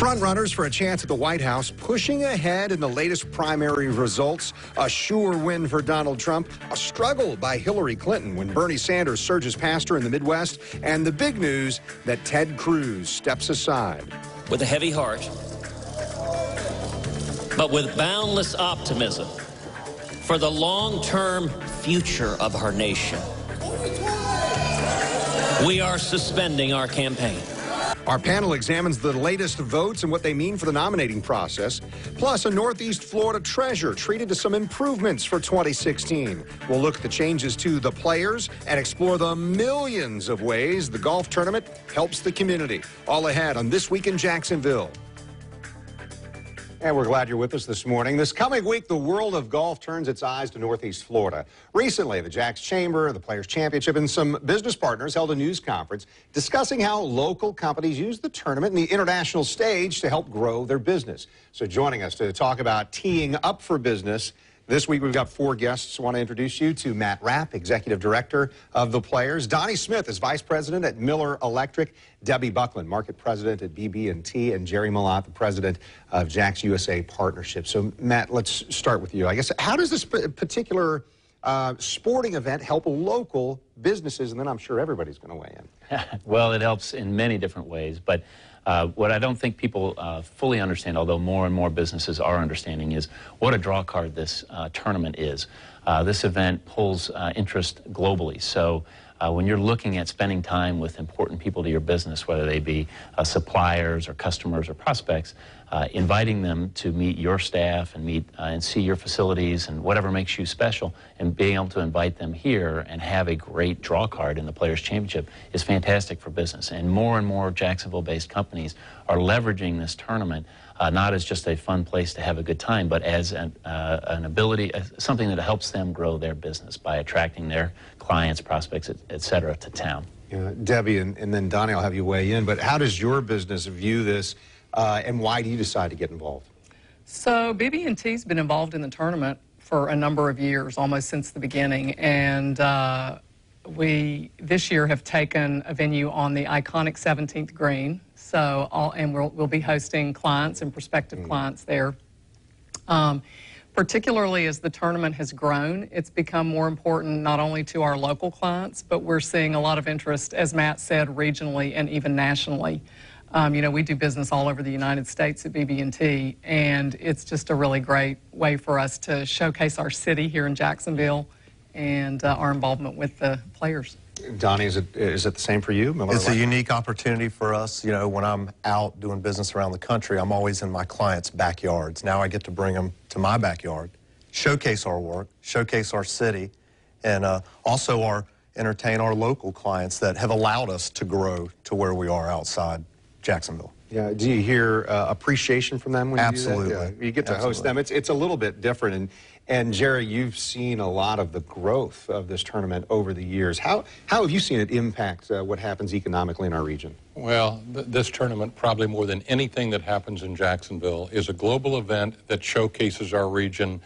Frontrunners for a chance at the White House pushing ahead in the latest primary results. A sure win for Donald Trump, a struggle by Hillary Clinton when Bernie Sanders surges past her in the Midwest, and the big news that Ted Cruz steps aside. With a heavy heart, but with boundless optimism for the long-term future of our nation, we are suspending our campaign. Our panel examines the latest votes and what they mean for the nominating process. Plus, a Northeast Florida treasure treated to some improvements for 2016. We'll look at the changes to the players and explore the millions of ways the golf tournament helps the community. All ahead on This Week in Jacksonville. And we're glad you're with us this morning. This coming week, the world of golf turns its eyes to Northeast Florida. Recently, the Jacks Chamber, the Players Championship, and some business partners held a news conference discussing how local companies use the tournament and the international stage to help grow their business. So joining us to talk about teeing up for business this week, we've got four guests. I want to introduce you to Matt Rapp, Executive Director of the Players. Donnie Smith is Vice President at Miller Electric. Debbie Buckland, Market President at BB&T. And Jerry Malott, the President of Jacks USA Partnership. So, Matt, let's start with you. I guess, how does this particular sporting event help local businesses? And then I'm sure everybody's going to weigh in. Well, it helps in many different ways. But what I don't think people fully understand, although more and more businesses are understanding, is what a draw card this tournament is. This event pulls interest globally. So when you're looking at spending time with important people to your business, whether they be suppliers or customers or prospects, inviting them to meet your staff and meet and see your facilities and whatever makes you special, and being able to invite them here and have a great draw card in the Players Championship is fantastic for business. And more Jacksonville-based companies are leveraging this tournament not as just a fun place to have a good time, but as an ability, something that helps them grow their business by attracting their clients, prospects, et cetera, to town. Yeah, Debbie, and then Donnie, I'll have you weigh in, but how does your business view this, and why do you decide to get involved? So BB&T's been involved in the tournament for a number of years, almost since the beginning, and we this year have taken a venue on the iconic 17th green. So, we'll be hosting clients and prospective clients there. Particularly as the tournament has grown, it's become more important not only to our local clients, but we're seeing a lot of interest, as Matt said, regionally and even nationally. You know, we do business all over the United States at BB&T, and it's just a really great way for us to showcase our city here in Jacksonville and our involvement with the players. Donnie, is it the same for you? It's a unique opportunity for us. You know, when I'm out doing business around the country, I'm always in my clients' backyards. Now I get to bring them to my backyard, showcase our work, showcase our city, and also entertain our local clients that have allowed us to grow to where we are outside Jacksonville. Yeah, do you hear appreciation from them when you Absolutely. do that? Yeah, you get to host them. It's a little bit different. And Jerry, you've seen a lot of the growth of this tournament over the years. How have you seen it impact what happens economically in our region? Well, this tournament, probably more than anything that happens in Jacksonville, is a global event that showcases our region.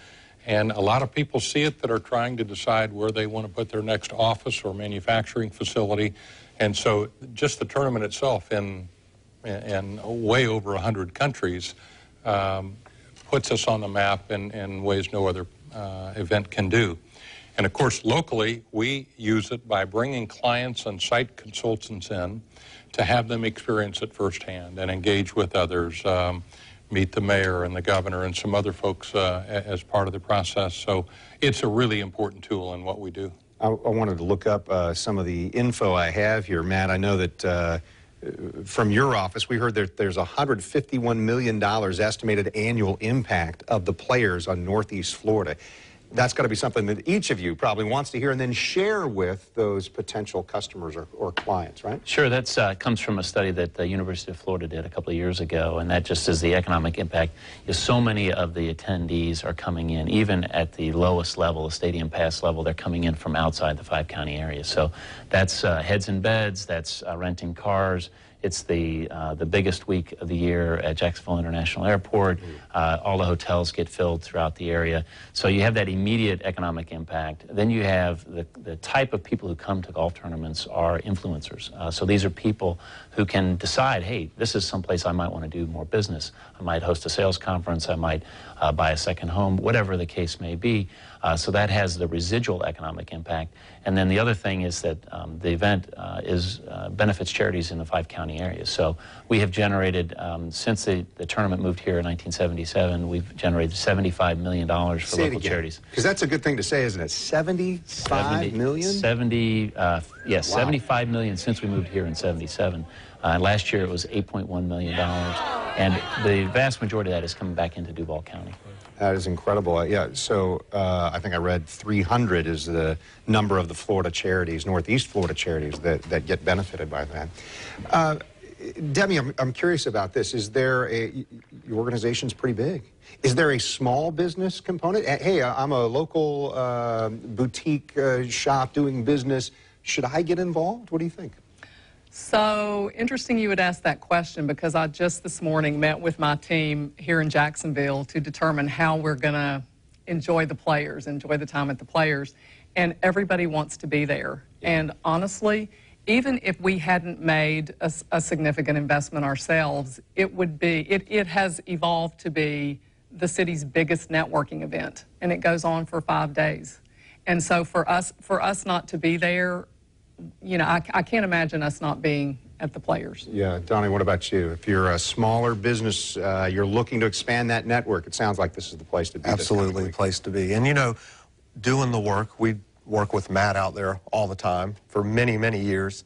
And a lot of people see it that are trying to decide where they want to put their next office or manufacturing facility. And so just the tournament itself in way over 100 countries puts us on the map in ways no other event can do. And of course, locally, we use it by bringing clients and site consultants in to have them experience it firsthand and engage with others, meet the mayor and the governor and some other folks as part of the process. So it's a really important tool in what we do. I wanted to look up some of the info I have here, Matt. I know that from your office, we heard that there's $151 million estimated annual impact of the players on Northeast Florida. That's got to be something that each of you probably wants to hear and then share with those potential customers or clients, right? Sure, that comes from a study that the University of Florida did a couple of years ago, and that just is the economic impact. So many of the attendees are coming in, even at the lowest level, the stadium pass level, they're coming in from outside the 5-county area. So that's heads and beds, that's renting cars, It's the biggest week of the year at Jacksonville International Airport. All the hotels get filled throughout the area. So you have that immediate economic impact. Then you have the type of people who come to golf tournaments are influencers. So these are people who can decide, hey, this is someplace I might want to do more business. I might host a sales conference. I might buy a second home, whatever the case may be. So that has the residual economic impact. And then the other thing is that the event benefits charities in the 5 county areas. So we have generated, since the tournament moved here in 1977, we've generated $75 million for local charities. Because that's a good thing to say, isn't it? 75 million? 75 million since we moved here in 77. Last year it was $8.1 million. And the vast majority of that is coming back into Duval County. That is incredible. Yeah, so I think I read 300 is the number of the Florida charities, Northeast Florida charities that get benefited by that. Debbie, I'm curious about this. Is there your organization's pretty big. Is there a small business component? Hey, I'm a local boutique shop doing business. Should I get involved? What do you think? So interesting you would ask that question, because I just this morning met with my team here in Jacksonville to determine how we're going to enjoy the players, enjoy the time at the players, and everybody wants to be there. And honestly, even if we hadn't made a significant investment ourselves, it has evolved to be the city's biggest networking event, and it goes on for 5 days. And so for us not to be there, you know, I can't imagine us not being at the players. Yeah, Donnie, what about you? If you're a smaller business, you're looking to expand that network, it sounds like this is the place to be. Absolutely the place to be. And you know, doing the work, we work with Matt out there all the time for many, many years.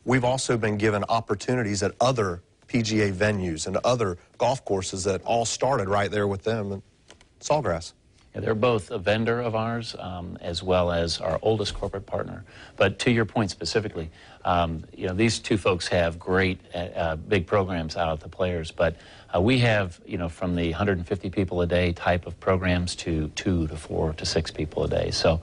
We've also been given opportunities at other PGA venues and other golf courses that all started right there with them in Sawgrass. Yeah, they're both a vendor of ours as well as our oldest corporate partner. But to your point specifically, you know, these two folks have great big programs out at the players, but we have, you know, from the 150 people a day type of programs to 2 to 4 to 6 people a day. So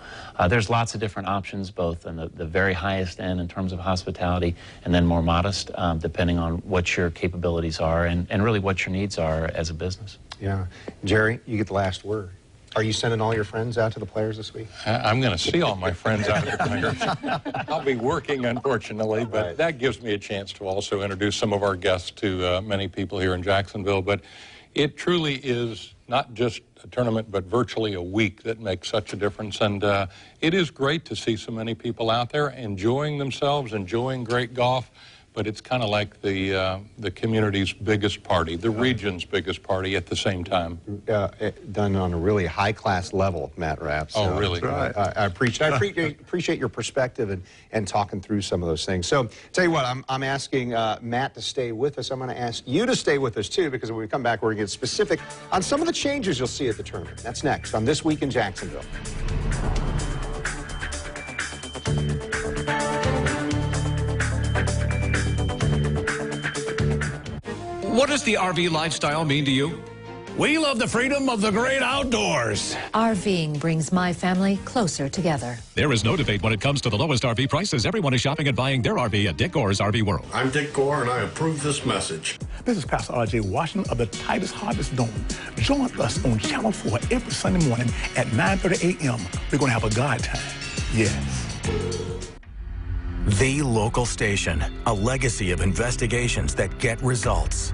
there's lots of different options, both in the very highest end in terms of hospitality and then more modest, depending on what your capabilities are and really what your needs are as a business. Yeah. Jerry, you get the last word. Are you sending all your friends out to the players this week? I'm going to see all my friends out at the players. I'll be working, unfortunately, but that gives me a chance to also introduce some of our guests to many people here in Jacksonville. But it truly is not just a tournament, but virtually a week that makes such a difference. And it is great to see so many people out there enjoying themselves, enjoying great golf. But it's kind of like the community's biggest party, the region's biggest party at the same time. Done on a really high-class level, Matt Rapp. Oh, really? Right. I appreciate your perspective and talking through some of those things. So, tell you what, I'm asking Matt to stay with us. I'm going to ask you to stay with us, too, because when we come back, we're going to get specific on some of the changes you'll see at the tournament. That's next on This Week in Jacksonville. What does the RV lifestyle mean to you? We love the freedom of the great outdoors. RVing brings my family closer together. There is no debate when it comes to the lowest RV prices. Everyone is shopping and buying their RV at Dick Gore's RV World. I'm Dick Gore, and I approve this message. This is Pastor R.J. Washington of the Titus Harvest Dome. Join us on Channel 4 every Sunday morning at 9:30 a.m. We're going to have a God time. Yes. The local station, a legacy of investigations that get results.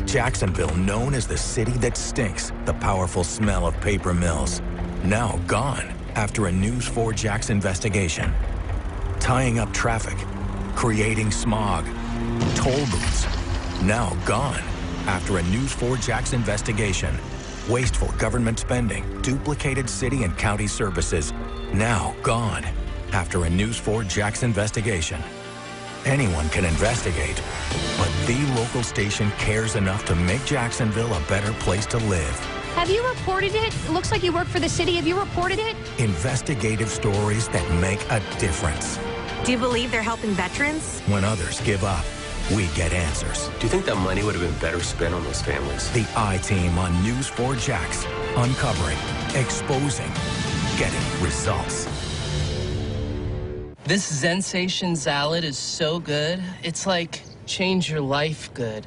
Jacksonville, known as the city that stinks, the powerful smell of paper mills, now gone after a News 4 Jax investigation. Tying up traffic, creating smog, toll booths, now gone after a News 4 Jax investigation. Wasteful government spending, duplicated city and county services, now gone after a News 4 Jax investigation. Anyone can investigate, but the local station cares enough to make Jacksonville a better place to live. Have you reported it? It looks like you work for the city. Have you reported it? Investigative stories that make a difference. Do you believe they're helping veterans? When others give up, we get answers. Do you think that money would have been better spent on those families? The I-Team on News 4 Jax, uncovering, exposing, getting results. This Zensation salad is so good. It's like change your life good.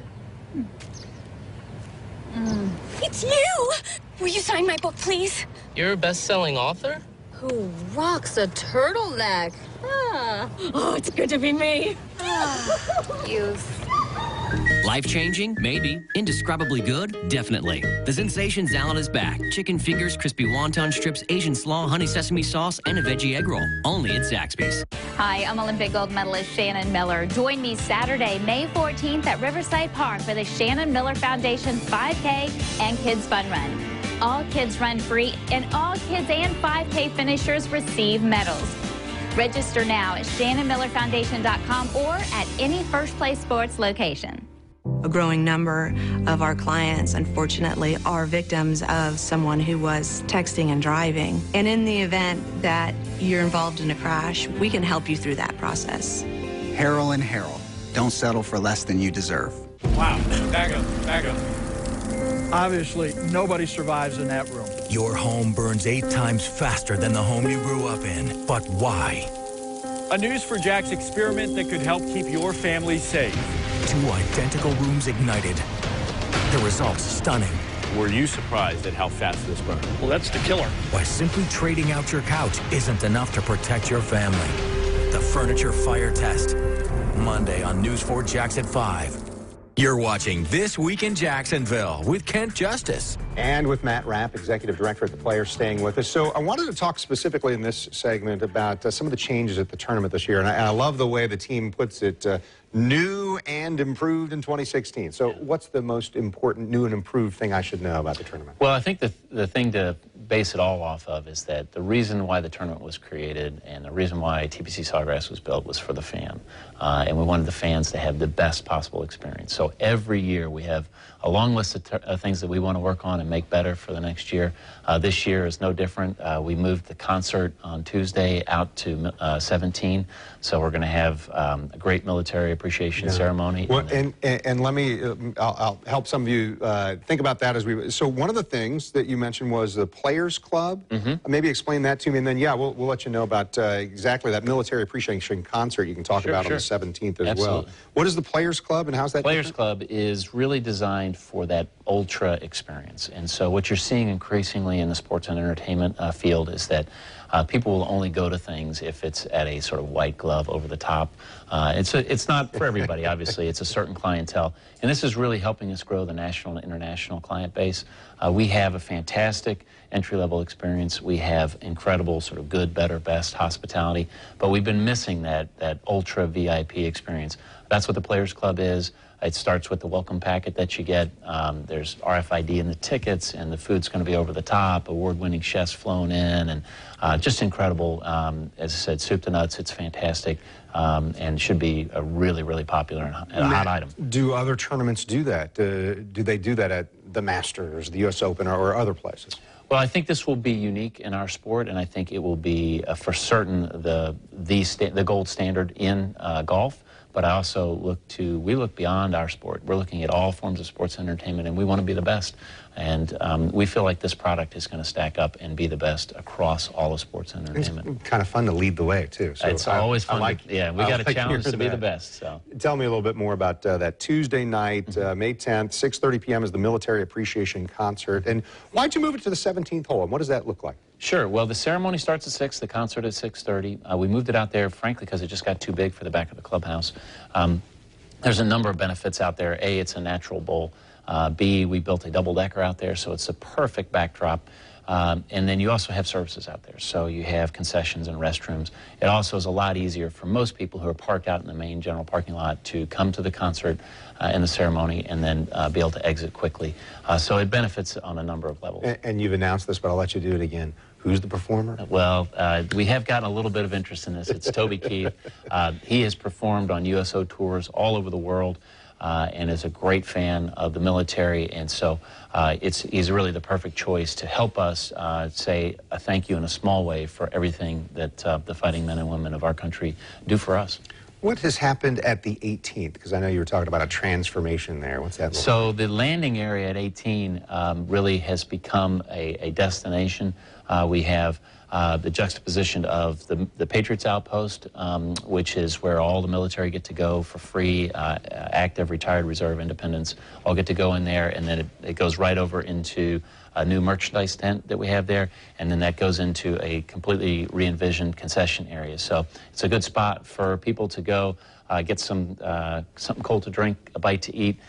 It's you! Will you sign my book, please? You're a best-selling author? Who rocks a turtleneck? Ah. Oh, it's good to be me. Youth. Life-changing? Maybe. Indescribably good? Definitely. The Sensation Salad is back. Chicken fingers, crispy wonton strips, Asian slaw, honey sesame sauce, and a veggie egg roll. Only at Zaxby's. Hi, I'm Olympic gold medalist Shannon Miller. Join me Saturday, May 14th at Riverside Park for the Shannon Miller Foundation 5K and Kids Fun Run. All kids run free, and all kids and 5K finishers receive medals. Register now at ShannonMillerFoundation.com or at any First Place Sports location. A growing number of our clients, unfortunately, are victims of someone who was texting and driving. And in the event that you're involved in a crash, we can help you through that process. Harrell and Harrell, don't settle for less than you deserve. Wow, back up. Obviously, nobody survives in that room. Your home burns 8 times faster than the home you grew up in. But why? A News4Jax experiment that could help keep your family safe. 2 identical rooms ignited. The results stunning. Were you surprised at how fast this burned? Well, that's the killer. Why simply trading out your couch isn't enough to protect your family. The Furniture Fire Test. Monday on News4Jax at 5. You're watching This Week in Jacksonville with Kent Justice. And with Matt Rapp, Executive Director at the Players, staying with us. So I wanted to talk specifically in this segment about some of the changes at the tournament this year. And I love the way the team puts it, new and improved in 2016. So what's the most important new and improved thing I should know about the tournament? Well, I think the thing to base it all off of is that the reason why the tournament was created and the reason why TPC Sawgrass was built was for the fan. And we wanted the fans to have the best possible experience. So every year we have a long list of things that we want to work on and make better for the next year. This year is no different. We moved the concert on Tuesday out to 17. So we're going to have a great military appreciation ceremony. Well, and let me, I'll help some of you think about that as we, so one of the things that you mentioned was the Players Club. Maybe explain that to me, and then, we'll let you know about exactly that military appreciation concert you can talk about on the 17th as well. What is the Players Club, and how's that Players different? Club is really designed for that ultra experience. And so what you're seeing increasingly in the sports and entertainment field is that people will only go to things if it's at a sort of white glove over the top. It's not for everybody, obviously. It's a certain clientele. And this is really helping us grow the national and international client base. We have a fantastic entry-level experience. We have incredible sort of good, better, best hospitality. But we've been missing that ultra VIP experience. That's what the Players Club is. It starts with the welcome packet that you get. There's RFID in the tickets, and the food's going to be over the top, award-winning chefs flown in, and just incredible. As I said, soup to nuts, it's fantastic, and should be a really, really popular and a hot item. Do other tournaments do that? Do they do that at the Masters, the U.S. Open, or other places? Well, I think this will be unique in our sport, and I think it will be, for certain, the gold standard in golf. But I also we look beyond our sport. We're looking at all forms of sports entertainment, and we want to be the best. And we feel like this product is going to stack up and be the best across all of sports entertainment. It's kind of fun to lead the way, too. So it's always fun. We got a challenge to be the best. So tell me a little bit more about that Tuesday night, May 10th, 6:30 p.m. is the Military Appreciation Concert. And why'd you move it to the 17th hole, and what does that look like? Sure. Well, the ceremony starts at 6, the concert at 6:30. We moved it out there, frankly, because it just got too big for the back of the clubhouse. There's a number of benefits out there. A, it's a natural bowl. B, we built a double-decker out there, so it's a perfect backdrop. And then you also have services out there. So you have concessions and restrooms. It also is a lot easier for most people who are parked out in the main general parking lot to come to the concert and the ceremony and then be able to exit quickly. So it benefits on a number of levels. And you've announced this, but I'll let you do it again. Who's the performer? Well, we have gotten a little bit of interest in this. It's Toby Keith. He has performed on USO tours all over the world. And is a great fan of the military, and so he's really the perfect choice to help us say a thank you in a small way for everything that the fighting men and women of our country do for us. What has happened at the 18th? Because I know you were talking about a transformation there. What's that look like? So the landing area at 18 really has become a destination. We have the juxtaposition of the Patriots Outpost, which is where all the military get to go for free, active, retired, reserve, independents, all get to go in there, and then it goes right over into a new merchandise tent that we have there, and then that goes into a completely re-envisioned concession area. So it's a good spot for people to go, get something cold to drink, a bite to eat,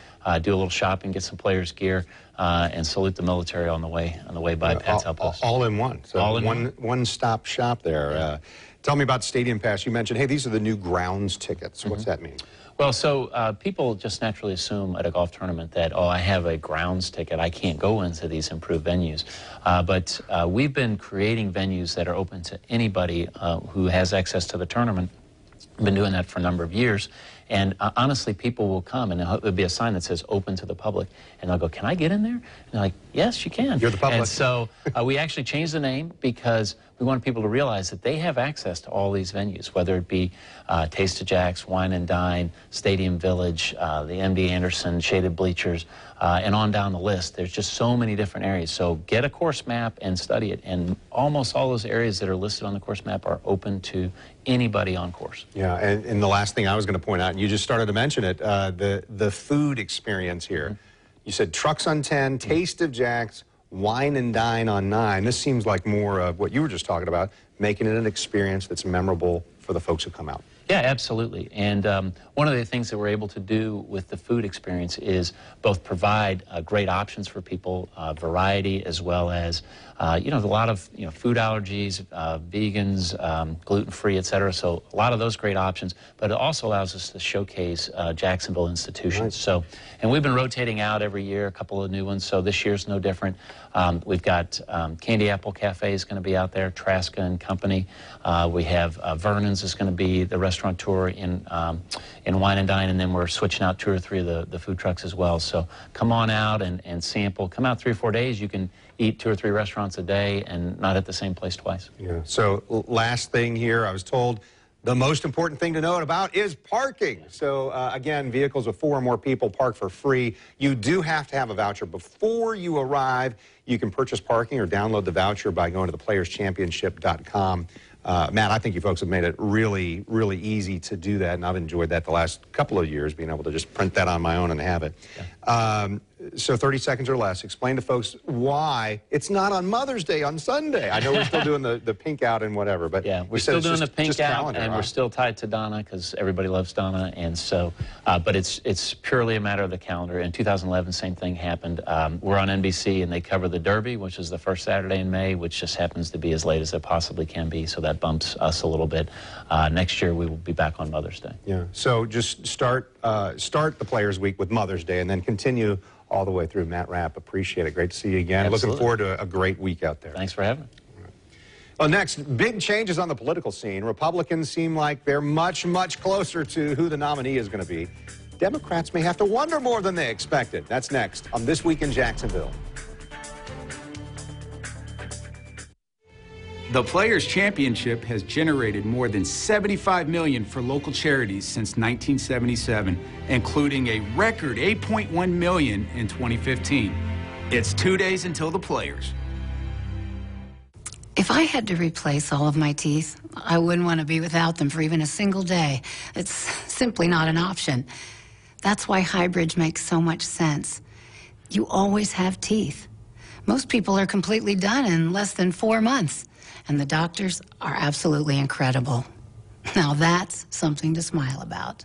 do a little shopping, get some players' gear, and salute the military on the way by Pat's Outpost. All in one. So all in one-stop shop there. Yeah. Tell me about Stadium Pass. You mentioned, hey, these are the new grounds tickets. What's that mean? Well, so people just naturally assume at a golf tournament that, oh, I have a grounds ticket, I can't go into these improved venues. But we've been creating venues that are open to anybody who has access to the tournament. We've been doing that for a number of years. And honestly, people will come, and there'll be a sign that says open to the public. And they'll go, can I get in there? And they're like, yes, you can. You're the public. And so we actually changed the name because we want people to realize that they have access to all these venues, whether it be Taste of Jack's, Wine and Dine, Stadium Village, the MD Anderson, Shaded Bleachers, and on down the list. There's just so many different areas. So get a course map and study it. And almost all those areas that are listed on the course map are open to anybody on course. Yeah, and the last thing I was going to point out, and you just started to mention it, the food experience here. You said trucks on 10, Taste of Jack's, Wine and Dine on 9. This seems like more of what you were just talking about, making it an experience that's memorable for the folks who come out. Yeah, absolutely. And one of the things that we're able to do with the food experience is both provide great options for people, variety, as well as, you know, a lot of food allergies, vegans, gluten-free, et cetera. So a lot of those great options. But it also allows us to showcase Jacksonville institutions. Right. So, and we've been rotating out every year, a couple of new ones. So this year's no different. We've got Candy Apple Cafe is going to be out there, Traska and Company. We have Vernon's is going to be the restaurateur in Wine and Dine, and then we're switching out 2 or 3 of the food trucks as well. So come on out and sample. Come out 3 or 4 days. You can eat 2 or 3 restaurants a day and not at the same place twice. Yeah. So last thing here, I was told the most important thing to know about is parking. So again, vehicles with 4 or more people park for free. You do have to have a voucher before you arrive. You can purchase parking or download the voucher by going to theplayerschampionship.com. Matt, I think you folks have made it really, really easy to do that, and I've enjoyed that the last couple of years, being able to just print that on my own and have it. Yeah. So 30 seconds or less, explain to folks why it's not on Mother's Day on Sunday. I know we're still doing the pink out and whatever, but yeah, we're still doing the pink out, calendar, and we're still tied to Donna because everybody loves Donna, and so, but it's purely a matter of the calendar. In 2011, same thing happened. We're on NBC, and they cover the Derby, which is the first Saturday in May, which just happens to be as late as it possibly can be, so that bumps us a little bit. Next year, we will be back on Mother's Day. Yeah, so just start the Players Week with Mother's Day, and then continue all the way through. Matt Rapp, appreciate it. Great to see you again. Absolutely. Looking forward to a great week out there. Thanks for having me. Well, next, big changes on the political scene. Republicans seem like they're much, much closer to who the nominee is going to be. Democrats may have to wonder more than they expected. That's next on This Week in Jacksonville. The Players' Championship has generated more than $75 million for local charities since 1977, including a record $8.1 million in 2015. It's 2 days until the Players. If I had to replace all of my teeth, I wouldn't want to be without them for even a single day. It's simply not an option. That's why Highbridge makes so much sense. You always have teeth. Most people are completely done in less than 4 months. And the doctors are absolutely incredible. Now that's something to smile about.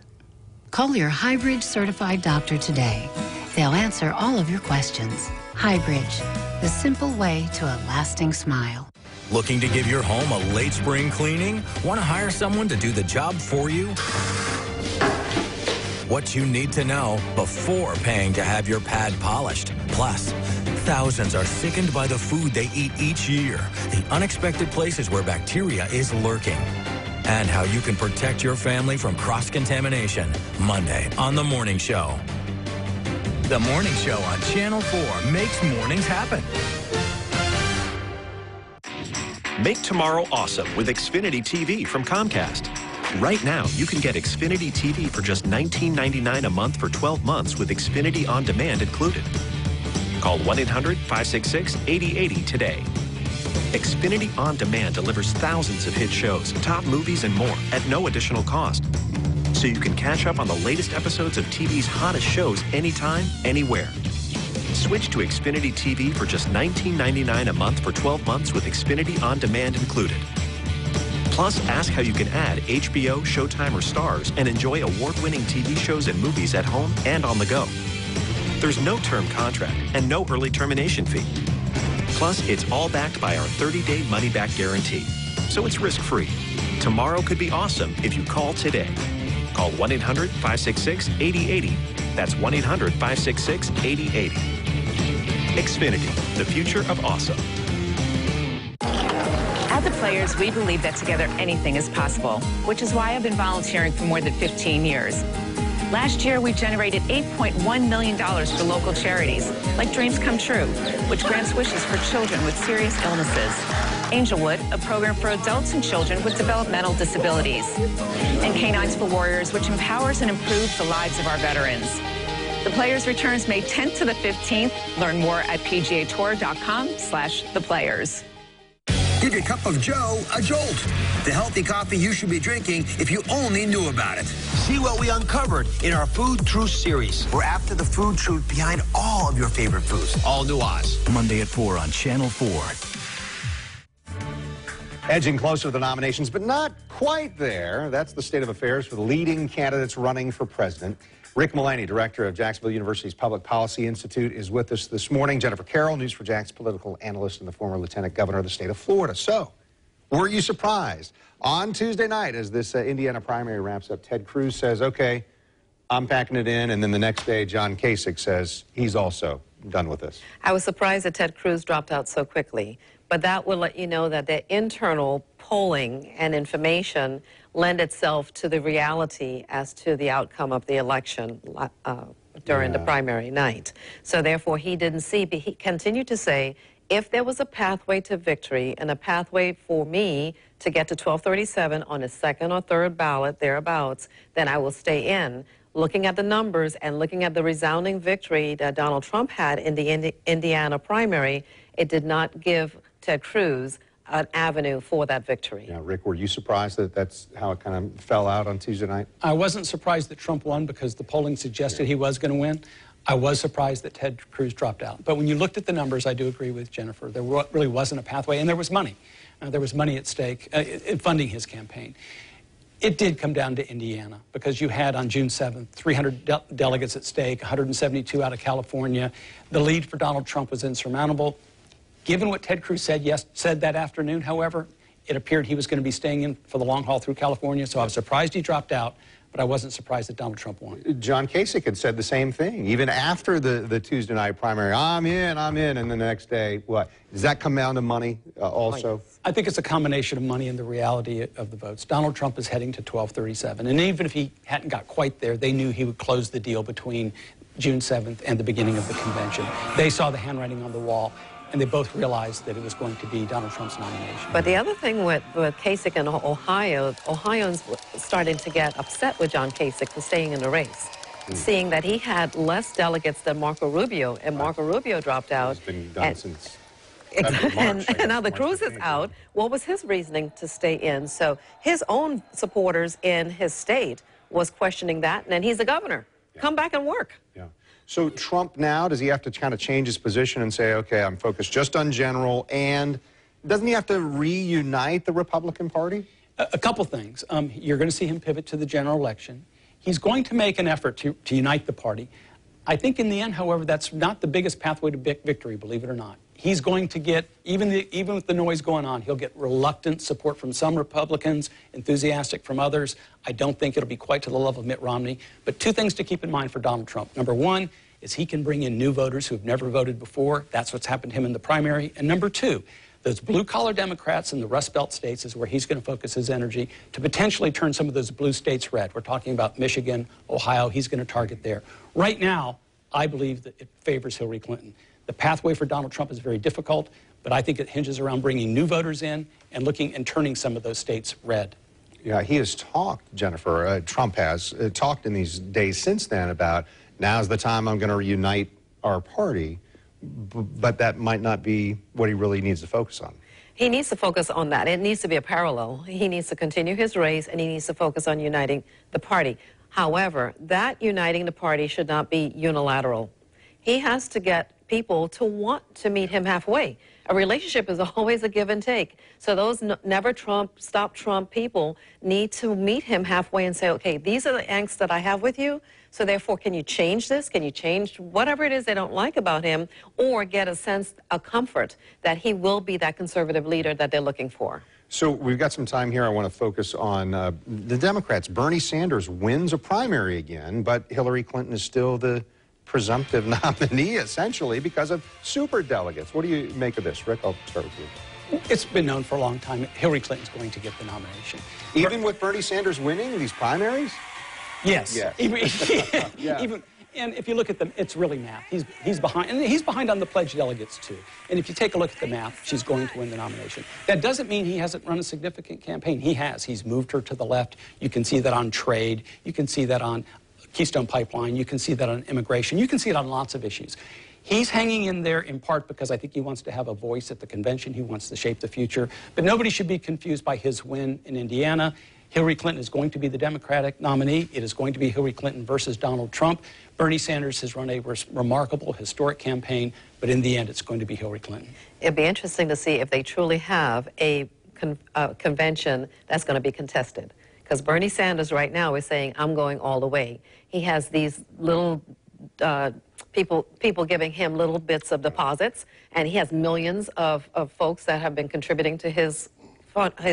Call your Highbridge certified doctor today. They'll answer all of your questions. Highbridge, the simple way to a lasting smile. Looking to give your home a late spring cleaning? Want to hire someone to do the job for you? What you need to know before paying to have your pad polished. Plus, thousands are sickened by the food they eat each year. The unexpected places where bacteria is lurking. And how you can protect your family from cross-contamination. Monday on The Morning Show. The Morning Show on Channel 4 makes mornings happen. Make tomorrow awesome with Xfinity TV from Comcast. Right now, you can get Xfinity TV for just $19.99 a month for 12 months with Xfinity On Demand included. Call 1-800-566-8080 today. Xfinity On Demand delivers thousands of hit shows, top movies, and more at no additional cost. So you can catch up on the latest episodes of TV's hottest shows anytime, anywhere. Switch to Xfinity TV for just $19.99 a month for 12 months with Xfinity On Demand included. Plus, ask how you can add HBO, Showtime, or Stars and enjoy award-winning TV shows and movies at home and on the go. There's no term contract and no early termination fee. Plus, it's all backed by our 30-day money-back guarantee. So it's risk-free. Tomorrow could be awesome if you call today. Call 1-800-566-8080. That's 1-800-566-8080. Xfinity, the future of awesome. At The Players, we believe that together anything is possible, which is why I've been volunteering for more than 15 years. Last year, we generated $8.1 million for local charities, like Dreams Come True, which grants wishes for children with serious illnesses. Angelwood, a program for adults and children with developmental disabilities. And Canines for Warriors, which empowers and improves the lives of our veterans. The Players returns May 10th to the 15th. Learn more at pgatour.com/theplayers. Give your cup of Joe a jolt. The healthy coffee you should be drinking if you only knew about it. See what we uncovered in our Food Truth series. We're after the food truth behind all of your favorite foods. All New Oz. Monday at 4 on Channel 4. Edging closer to the nominations, but not quite there. That's the state of affairs for the leading candidates running for president. Rick Mullaney, director of Jacksonville University's Public Policy Institute, is with us this morning. Jennifer Carroll, News4Jax political analyst and the former lieutenant governor of the state of Florida. So, were you surprised? On Tuesday night, as this Indiana primary wraps up, Ted Cruz says, okay, I'm packing it in, and then the next day, John Kasich says he's also done with this. I was surprised that Ted Cruz dropped out so quickly, but that will let you know that the internal polling and information lend itself to the reality as to the outcome of the election during the primary night. So therefore, he didn't see, but he continued to say, if there was a pathway to victory and a pathway for me to get to 1237 on a second or third ballot, thereabouts, then I will stay in. Looking at the numbers and looking at the resounding victory that Donald Trump had in the Indiana primary, it did not give Ted Cruz an avenue for that victory. Yeah, Rick, were you surprised that that's how it kind of fell out on Tuesday night? I wasn't surprised that Trump won because the polling suggested he was going to win. I was surprised that Ted Cruz dropped out. But when you looked at the numbers, I do agree with Jennifer. There really wasn't a pathway, and there was money. There was money at stake in funding his campaign. It did come down to Indiana because you had on June 7th 300 delegates at stake, 172 out of California. The lead for Donald Trump was insurmountable. Given what Ted Cruz said that afternoon, however, it appeared he was going to be staying in for the long haul through California, so I was surprised he dropped out, but I wasn't surprised that Donald Trump won. John Kasich had said the same thing. Even after the Tuesday night primary, I'm in, and then the next day, what? Does that come down to money also? I think it's a combination of money and the reality of the votes. Donald Trump is heading to 1237, and even if he hadn't got quite there, they knew he would close the deal between June 7th and the beginning of the convention. They saw the handwriting on the wall, and they both realized that it was going to be Donald Trump's nomination. But the other thing with Kasich in Ohio, Ohioans started to get upset with John Kasich for staying in the race, seeing that he had less delegates than Marco Rubio, and Marco Rubio dropped out. It's been done since March, and now the Cruz is out. What was his reasoning to stay in? So his own supporters in his state was questioning that, and then he's the governor. Yeah. Come back and work. Yeah. So Trump now, does he have to kind of change his position and say, okay, I'm focused just on general, and doesn't he have to reunite the Republican Party? A couple things. You're going to see him pivot to the general election. He's going to make an effort to unite the party. I think in the end, however, that's not the biggest pathway to victory, believe it or not. He's going to get, even with the noise going on, he'll get reluctant support from some Republicans, enthusiastic from others. I don't think it'll be quite to the level of Mitt Romney. But two things to keep in mind for Donald Trump. Number one is he can bring in new voters who have never voted before. That's what's happened to him in the primary. And number two, those blue-collar Democrats in the Rust Belt states is where he's going to focus his energy to potentially turn some of those blue states red. We're talking about Michigan, Ohio. He's going to target there. Right now, I believe that it favors Hillary Clinton. The pathway for Donald Trump is very difficult, but I think it hinges around bringing new voters in and looking and turning some of those states red. Yeah, he has talked, Jennifer, Trump has talked in these days since then about now's the time I'm going to reunite our party, but that might not be what he really needs to focus on. He needs to focus on that. It needs to be a parallel. He needs to continue his race, and he needs to focus on uniting the party. However, that uniting the party should not be unilateral. He has to get people to want to meet him halfway. A relationship is always a give and take. So those never Trump, stop Trump people need to meet him halfway and say, okay, these are the angst that I have with you. So therefore, can you change this? Can you change whatever it is they don't like about him, or get a sense, a comfort that he will be that conservative leader that they're looking for? So we've got some time here. I want to focus on the Democrats. Bernie Sanders wins a primary again, but Hillary Clinton is still the presumptive nominee, essentially, because of superdelegates. What do you make of this? Rick, I'll start with you. It's been known for a long time Hillary Clinton's going to get the nomination. Even with Bernie Sanders winning these primaries? Yes. Yes. Even, and if you look at them, it's really math. He's behind, and he's behind on the pledged delegates too. And if you take a look at the math, she's going to win the nomination. That doesn't mean he hasn't run a significant campaign. He has. He's moved her to the left. You can see that on trade. You can see that on Keystone Pipeline. You can see that on immigration. You can see it on lots of issues. He's hanging in there in part because I think he wants to have a voice at the convention. He wants to shape the future. But nobody should be confused by his win in Indiana. Hillary Clinton is going to be the Democratic nominee. It is going to be Hillary Clinton versus Donald Trump. Bernie Sanders has run a remarkable, historic campaign, but in the end, it's going to be Hillary Clinton. It'd be interesting to see if they truly have a convention that's going to be contested. Because Bernie Sanders right now is saying, I'm going all the way. He has these little people giving him little bits of deposits, and he has millions of folks that have been contributing to his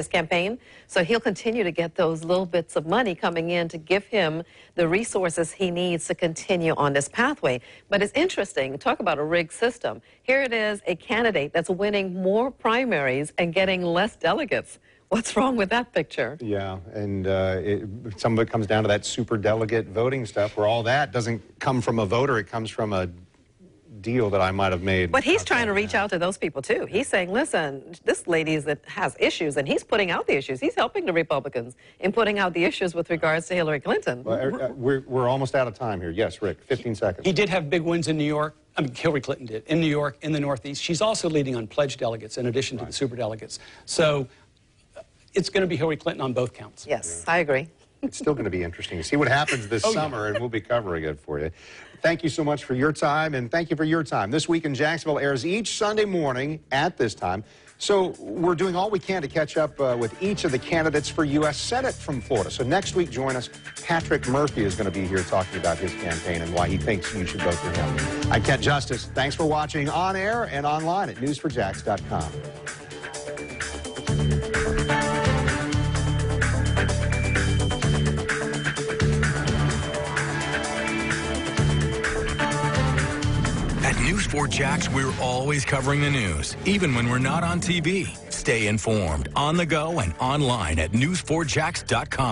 campaign. So he'll continue to get those little bits of money coming in to give him the resources he needs to continue on this pathway. But it's interesting, talk about a rigged system. Here it is, a candidate that's winning more primaries and getting less delegates. What's wrong with that picture? Yeah, and some of it comes down to that superdelegate voting stuff, where all that doesn't come from a voter, it comes from a deal that I might have made. But he's trying to reach out to those people too. He's saying, listen, this lady that has issues, and he's putting out the issues. He's helping the Republicans in putting out the issues with regards to Hillary Clinton. Well, we're almost out of time here. Yes, Rick, 15 seconds. He did have big wins in New York. I mean, Hillary Clinton did. In New York, in the Northeast. She's also leading on pledged delegates in addition to the superdelegates. So it's going to be Hillary Clinton on both counts. Yes, I agree. It's still going to be interesting to see what happens this summer, and we'll be covering it for you. Thank you so much for your time, and thank you for your time. This Week in Jacksonville airs each Sunday morning at this time. So we're doing all we can to catch up with each of the candidates for U.S. Senate from Florida. So next week, join us. Patrick Murphy is going to be here talking about his campaign and why he thinks you should vote for him. I'm Kent Justice. Thanks for watching on air and online at newsforjax.com. At News 4 Jax, we're always covering the news, even when we're not on TV. Stay informed, on the go, and online at news4jax.com.